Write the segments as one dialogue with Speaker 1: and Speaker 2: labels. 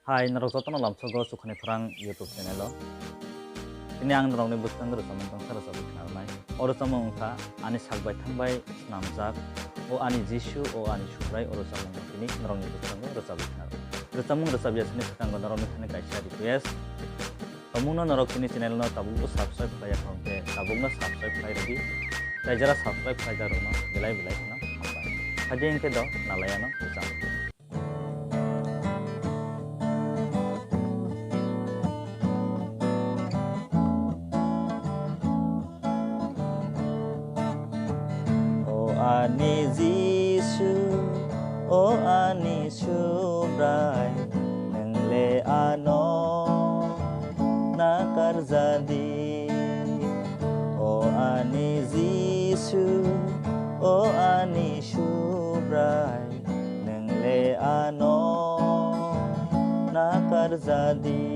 Speaker 1: Hai, naroktotono lamsogo sukhani phorang YouTube channel o. Ini ang narokni bustang rosamung tang sara sabu khnarnai. Orosamung ungkha ani sakbai thangbai snamjak o ani Jishu o ani Subrai orosamung kini narokni bustang rosabu khnar. Rosamung rosabya sini sakango narokni thane kaisa request. Tamungno narok kini channel no tabuk subscribe khlaya thongte tabukno subscribe khlai redi. Tai jara subscribe khlai jarokno belai belai khna hambai. Hadi engke do nalayano usam. Ani Jishu, o ani Subrai, nengle ano nakar jadi. O ani Jishu, o ani Subrai, nengle ano nakar jadi.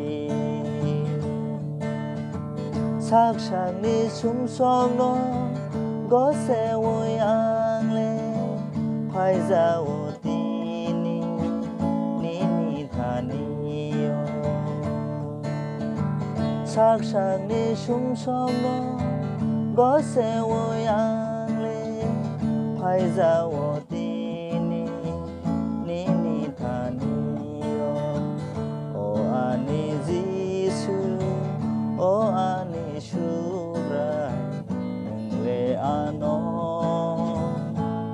Speaker 1: Saksani sumsongno gose woyangle phaiza otini nini thaniyo saksani sumsongno gose woyangle phaiza otini nini thaniyo o ani Jishu o ani Subrai ano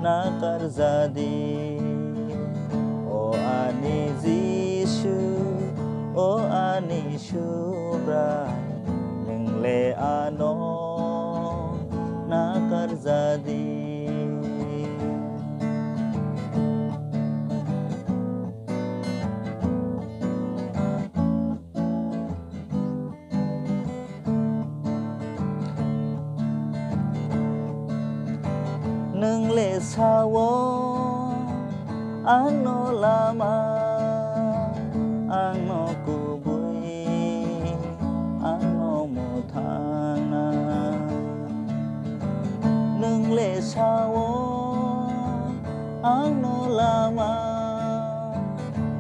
Speaker 1: nakar jadi. O ani Jishu o ani Subrai nengle ano nakar jadi. Nengle sawo ano lama ano kubui ano muthana nengle sawo ano lama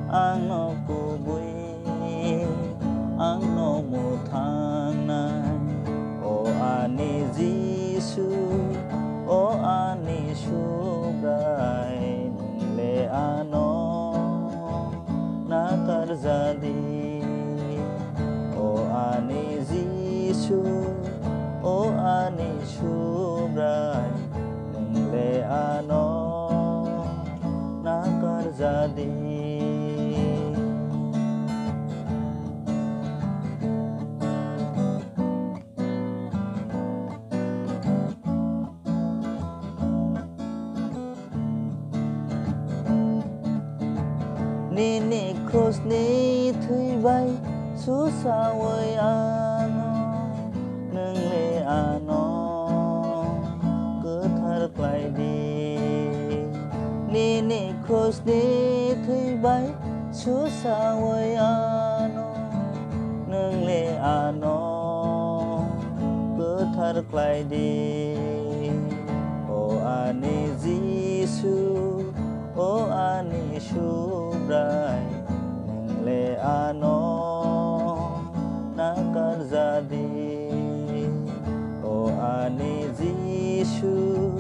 Speaker 1: ano kubui ano muthana o ani Jishu o ani Subrai nengle ano nakar jadi. O ani Jishu o ani Subrai nengle ano nakar jadi. Nini cross ni thui bay susa way ano nengle ano kethar klai di. Nini cross ni thui bay susa way ano nengle ano kethar klai di. O ani Jishu o ani Subrai nengle ano nakar jadi. O ani Jishu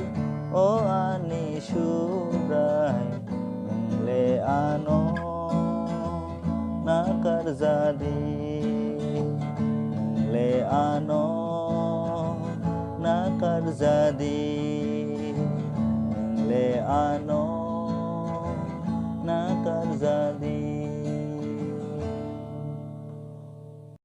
Speaker 1: o ani Subrai nengle ano nakar jadi. Nengle ano nakar jadi. Nengle ano